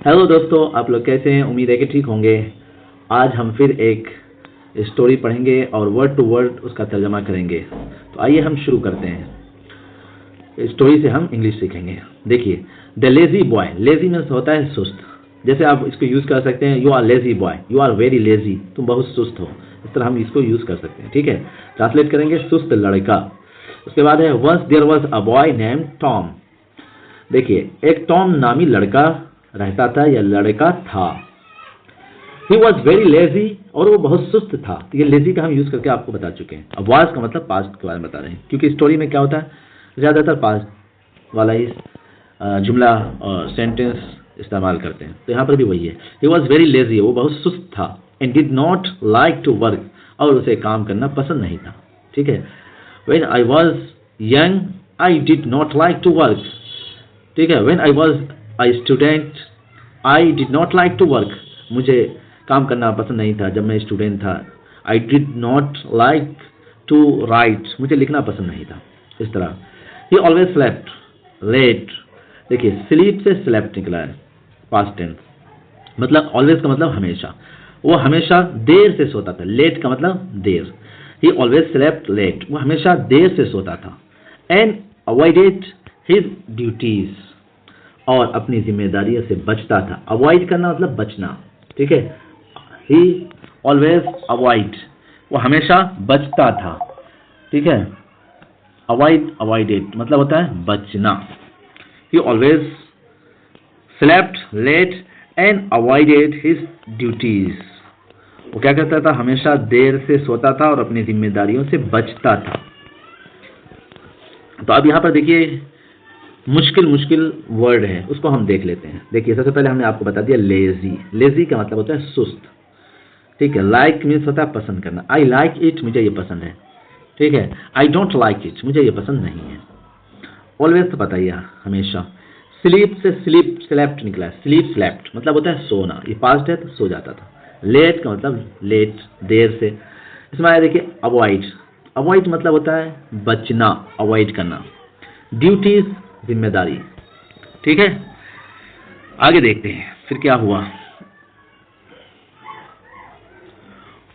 Hello दोस्तों, आप लोग कैसे हैं? उम्मीद है कि ठीक होंगे। आज हम फिर एक स्टोरी पढ़ेंगे और वर्ड टू वर्ड उसका तर्जमा करेंगे। तो आइए हम शुरू करते हैं। स्टोरी से हम इंग्लिश सीखेंगे। देखिए, the lazy boy. Lazy means होता है सुस्त। जैसे आप इसको यूज़ कर सकते हैं, you are lazy boy, you are very lazy, तुम बहुत सुस्त हो। इस तरह हम इसको यूज़ कर सकते हैं। ठीक है, ट्रांसलेट करेंगे सुस्त लड़का। उसके बाद है once there was a boy name Tom. देखिए, एक टॉम नामी लड़का रहता था या लड़का था। ही वॉज वेरी लेजी, और वो बहुत सुस्त था। तो ये लेजी का हम यूज करके आपको बता चुके हैं। अब वाज का मतलब पास्ट के बारे में बता रहे हैं, क्योंकि स्टोरी में क्या होता है, ज्यादातर पास्ट वाला ही जुमला और सेंटेंस इस्तेमाल करते हैं। तो यहाँ पर भी वही है। ही वॉज वेरी लेजी, वो बहुत सुस्त था। And did not like to work, और उसे काम करना पसंद नहीं था। ठीक है, when I was young I did not like to work. ठीक है, when I was I student I did not like to work, मुझे काम करना पसंद नहीं था जब मैं स्टूडेंट था। I did not like to write, मुझे लिखना पसंद नहीं था। इस तरह ही ऑलवेज स्लेप्ट लेट। देखिए, स्लीप से स्लेप्ट निकला है, पास्ट टेंस। मतलब ऑलवेज का मतलब हमेशा, वो हमेशा देर से सोता था। लेट का मतलब देर। ही ऑलवेज स्लेप्ट लेट, वो हमेशा देर से सोता था। एंड अवॉइडेड हिज ड्यूटीज, और अपनी जिम्मेदारियों से बचता था। अवॉइड करना मतलब बचना। ठीक है, ही ऑलवेज अवॉइड, वो हमेशा बचता था। ठीक है, अवॉइडेड मतलब होता है बचना। He always slept late and avoided his duties, वो क्या करता था, हमेशा देर से सोता था और अपनी जिम्मेदारियों से बचता था। तो अब यहाँ पर देखिए, मुश्किल वर्ड है, उसको हम देख लेते हैं। देखिए, सबसे पहले हमने आपको बता दिया लेजी। लेजी का मतलब होता है सुस्त। ठीक है, लाइक मीन्स होता है पसंद करना। आई लाइक इट, मुझे ये पसंद है। ठीक है, आई डोंट लाइक इट, मुझे ये पसंद नहीं है। ऑलवेज तो पता ही है, हमेशा। स्लीप से स्लीप स्लेप्ट निकला है। स्लीप स्लेप्ट मतलब होता है सोना, ये पास्ट है तो सो जाता था। लेट का मतलब लेट, देर से। इसमें आया देखिए अवॉइड। अवॉइड मतलब होता है बचना, अवॉइड करना। ड्यूटीज जिम्मेदारी। ठीक है, आगे देखते हैं फिर क्या हुआ।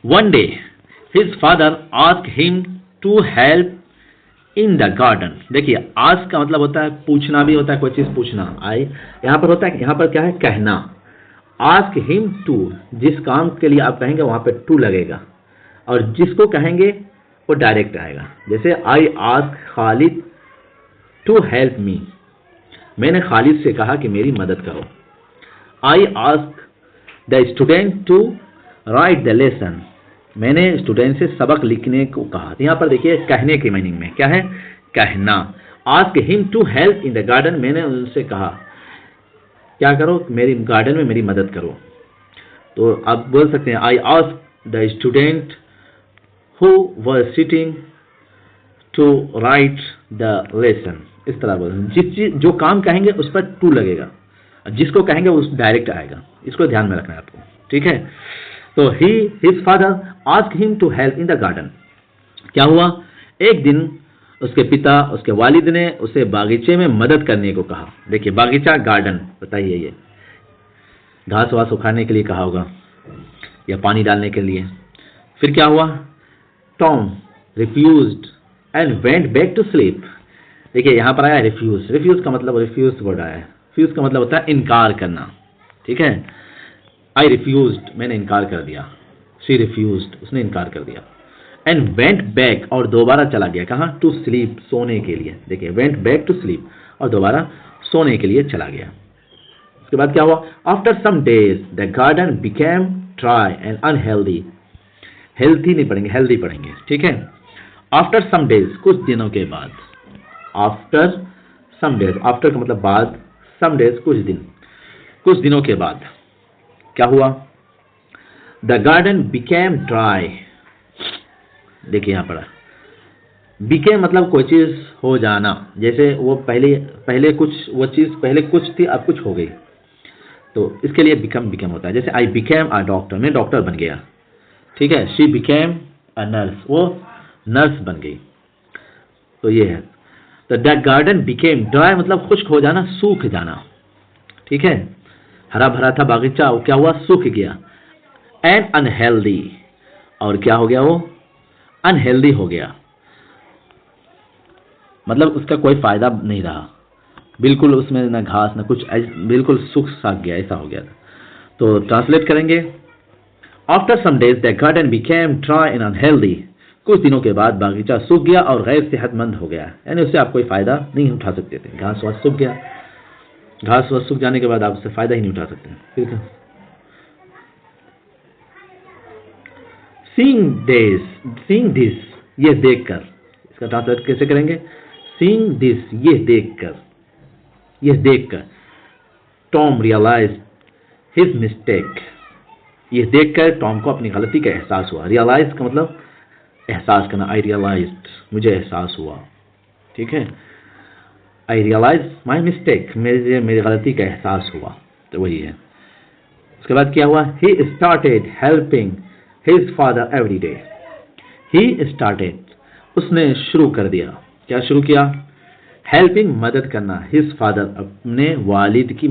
One day his father asked him to help in the garden. देखिए, आस्क का मतलब होता है पूछना, भी होता है कोई चीज पूछना। आई यहां पर होता है, यहां पर क्या है, कहना। आस्क हिम टू, जिस काम के लिए आप कहेंगे वहां पे टू लगेगा, और जिसको कहेंगे वो डायरेक्ट आएगा। जैसे I ask Khalid to help me, मैंने खालिद से कहा कि मेरी मदद करो। I ask the student to write the lesson, मैंने स्टूडेंट से सबक लिखने को कहा। यहाँ पर देखिए, कहने की मीनिंग में क्या है, कहना। Ask him to help in the garden, मैंने उनसे कहा क्या करो, मेरी गार्डन में मेरी मदद करो। तो आप बोल सकते हैं I ask the student who were sitting to write the lesson. इस तरह बोल, जिस चीज जो काम कहेंगे उस पर टू लगेगा, जिसको कहेंगे उस डायरेक्ट आएगा। इसको ध्यान में रखना है आपको। ठीक है, तो his father asked him to help in the garden. क्या हुआ, एक दिन उसके पिता, उसके वालिद ने उसे बागीचे में मदद करने को कहा। देखिए, बागीचा गार्डन बताइए, ये घास वास उखाड़ने के लिए कहा होगा या पानी डालने के लिए। फिर क्या हुआ, Tom refused and went back to sleep. देखिए, यहां पर आया रिफ्यूज। रिफ्यूज का मतलब, रिफ्यूज वर्ड आया है। रिफ्यूज का मतलब होता है इनकार करना। ठीक है, आई रिफ्यूज्ड, मैंने इनकार कर दिया। शी रिफ्यूज्ड, उसने इनकार कर दिया। एंड वेंट बैक, और दोबारा चला गया कहाँ, टू स्लीप, सोने के लिए। देखिए, वेंट बैक टू स्लीप, और दोबारा सोने के लिए चला गया। उसके बाद क्या हुआ, after some days the garden became dry and unhealthy. Healthy नहीं पढ़ेंगे, हेल्दी पढ़ेंगे। ठीक है, आफ्टर सम डेज, कुछ दिनों के बाद। आफ्टर सम डेज, आफ्टर का मतलब बाद, सम डेज कुछ दिन, कुछ दिनों के बाद क्या हुआ, द गार्डन बिकेम ड्राई। देखिए, यहां पर बिकेम मतलब कोई चीज हो जाना। जैसे वो पहले कुछ, वो चीज पहले कुछ थी, अब कुछ हो गई, तो इसके लिए बिकम होता है। जैसे आई बिकेम अ डॉक्टर, मैं डॉक्टर बन गया। ठीक है, शी बिकेम अ नर्स, वो नर्स बन गई। तो ये है, तो द गार्डन बिकेम ड्राई मतलब खुश्क हो जाना, सूख जाना। ठीक है, हरा भरा था बागीचा, वो क्या हुआ, सूख गया। एंड अनहेल्दी, और क्या हो गया, वो अनहेल्दी हो गया, मतलब उसका कोई फायदा नहीं रहा, बिल्कुल उसमें ना घास ना कुछ, बिल्कुल सूख साख गया, ऐसा हो गया था। तो ट्रांसलेट करेंगे, after some days the garden became dry and unhealthy, कुछ दिनों के बाद बागीचा सूख गया और गैर सेहतमंद हो गया, यानी उससे आप कोई फायदा नहीं उठा सकते थे, घास वास सूख गया, घास वास सूख जाने के बाद आप उससे फायदा ही नहीं उठा सकते। ठीक है, सीइंग दिस, ये देखकर, इसका ट्रांसलेट कैसे करेंगे, सीइंग दिस, ये देखकर टॉम रियलाइज हिज मिस्टेक, ये देखकर टॉम को अपनी गलती का एहसास हुआ। रियलाइज का मतलब एहसास करना, आई रियलाइज्ड, मुझे एहसास हुआ। ठीक है, आई रियलाइज माई मिस्टेक, मेरी गलती का एहसास हुआ, तो वही है। उसके बाद क्या हुआ, he started helping his father every day, he started, उसने शुरू कर दिया, क्या शुरू किया, हेल्पिंग, मदद करना, हिज फादर, अपने वालिद की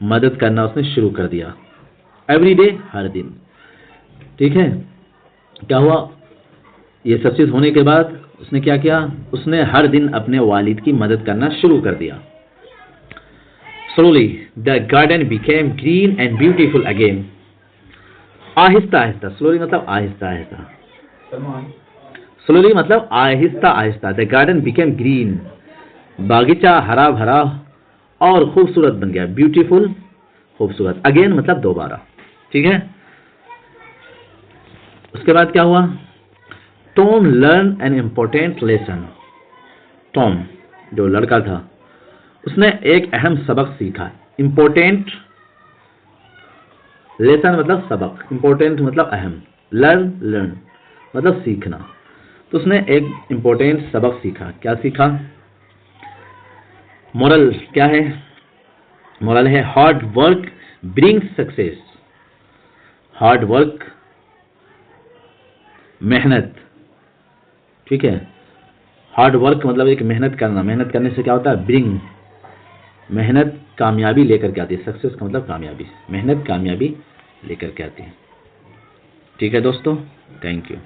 मदद करना उसने शुरू कर दिया, एवरी डे, हर दिन। ठीक है, क्या हुआ, ये सब चीज होने के बाद उसने क्या किया, उसने हर दिन अपने वालिद की मदद करना शुरू कर दिया। Slowly the garden became green and beautiful again, Aahista Aahista, slowly मतलब आहिस्ता आहिस्ता, स्लोली मतलब Aahista Aahista, the garden became green, बागीचा हरा भरा और खूबसूरत बन गया, ब्यूटीफुल, खूबसूरत, अगेन मतलब दोबारा। ठीक है, उसके बाद क्या हुआ, Tom learn an important lesson, Tom जो लड़का था उसने एक अहम सबक सीखा, इम्पोर्टेंट, लेसन मतलब सबक, इम्पोर्टेंट मतलब अहम, लर्न मतलब सीखना, तो उसने एक इम्पोर्टेंट सबक सीखा। क्या सीखा, मोरल क्या है, मोरल है hard work brings success, hard work मेहनत, ठीक है, हार्ड वर्क मतलब एक मेहनत करना, मेहनत करने से क्या होता है, ब्रिंग, मेहनत कामयाबी लेकर के आती है, सक्सेस का मतलब कामयाबी, मेहनत कामयाबी लेकर के आती है। ठीक है दोस्तों, थैंक यू।